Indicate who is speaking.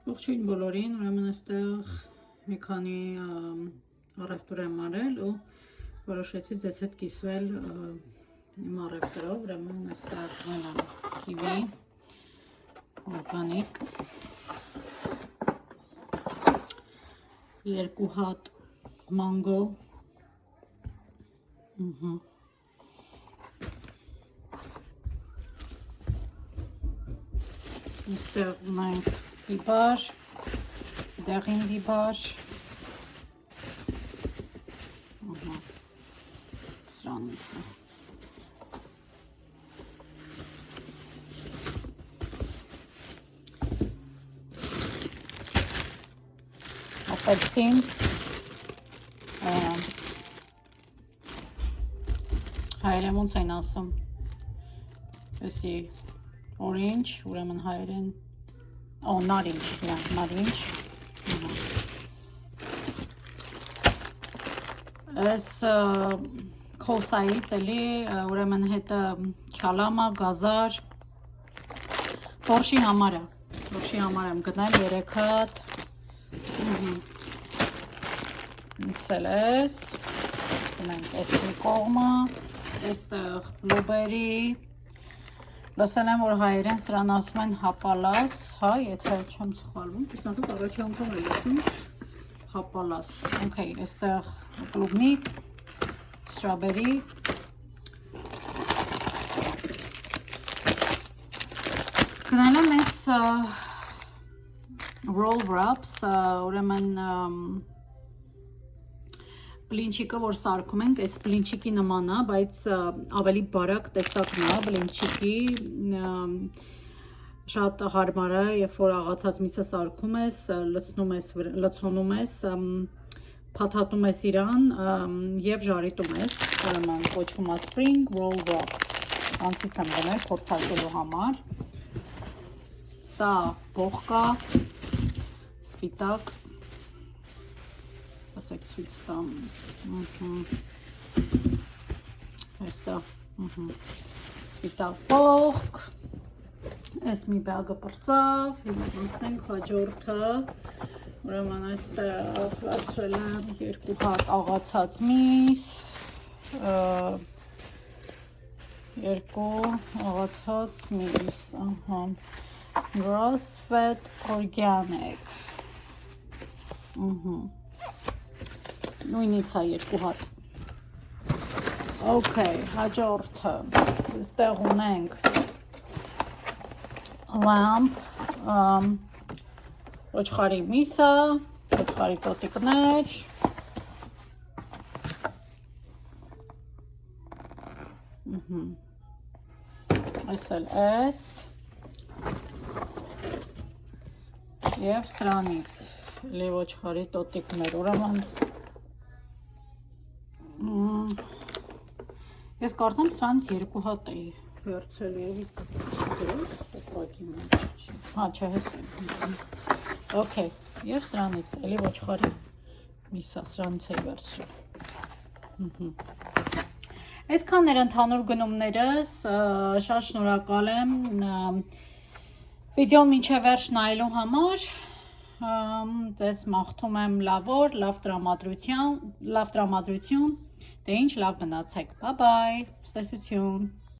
Speaker 1: Ողջույն բոլորին, ուրեմն այստեղ մի քանի առևտուր եմ արել ու որոշեցի ձեզ հետ կիսվել իմ առևտրով, ուրեմն այստեղ ունեմ կիվի, օրգանիկ, 2 հատ մանգո, այստեղ ունենք բիբար, դեղին բիբար, սրանից է, ապելսին, հայերեն ոնց են ասում, էսի օրինջ, ուրեմն հայերեն, նարինջ, նարինջ, այս քոսայից էլի, ուրեմն հետը քյալամա, գազար, բորշի համար եմ գնել 3 հատ, ինցել ես, ունենք այս մի կողմը, այստեղ բլուբերի, լսել եմ, որ հայերեն սրան ասում են հապալաս, հա, եթե չեմ սխալվում, ճիշտ առաջի անգամ եմ լսում, հապալաս, օքեյ, այստեղ կլուբնիկ, ստրոբերի, գնել եմ այս roll wraps, ուրեմն բլինչիկը, որ սարքում ենք, այս բլինչիկի նման է, բայց ավելի բարակ տեսակն է բլինչիկի, շատ հարմար է, երբ որ աղացած միսը սարքում ես, լցոնում ես, փաթաթում ես իրան և ժարիտում ես, ուրեմն կոչվում է spring roll wraps, անցից եմ գնել փորձարկելու համար, սա բողկա, սպիտակ, ասեք ցույց տամ, այսա, սպիտակ բողկ, այս մի բաղը պրծավ, հիմա անցնենք հաջորդը, ուրեմն այստեղ վերցրել եմ 2 հատ աղացած միս, 2 աղացած միս, grass-fed organic, նույնից է 2 հատ, օքեյ, հաջորդը, այստեղ ունենք lamb, ոչխարի միսը, ոչխարի տոտիկներ, այս էլ ես, և սրանից, լի ոչխարի տոտիկներ, ուրեմն, ես կարծեմ սրանից 2 հատ էի վերցել հա չէ օքեյ և սրանից էլի ոչխարի միսա սրանից էի վերցրել այսքան էր ընդհանուր գնումներս շատ շնորհակալ եմ վիդեոն մինչև վերջ նայելու համար ձեզ մաղթում եմ լավ օր, լավ տրամադրություն, դե ինչ լավ մնացեք, բայ, ցտեսություն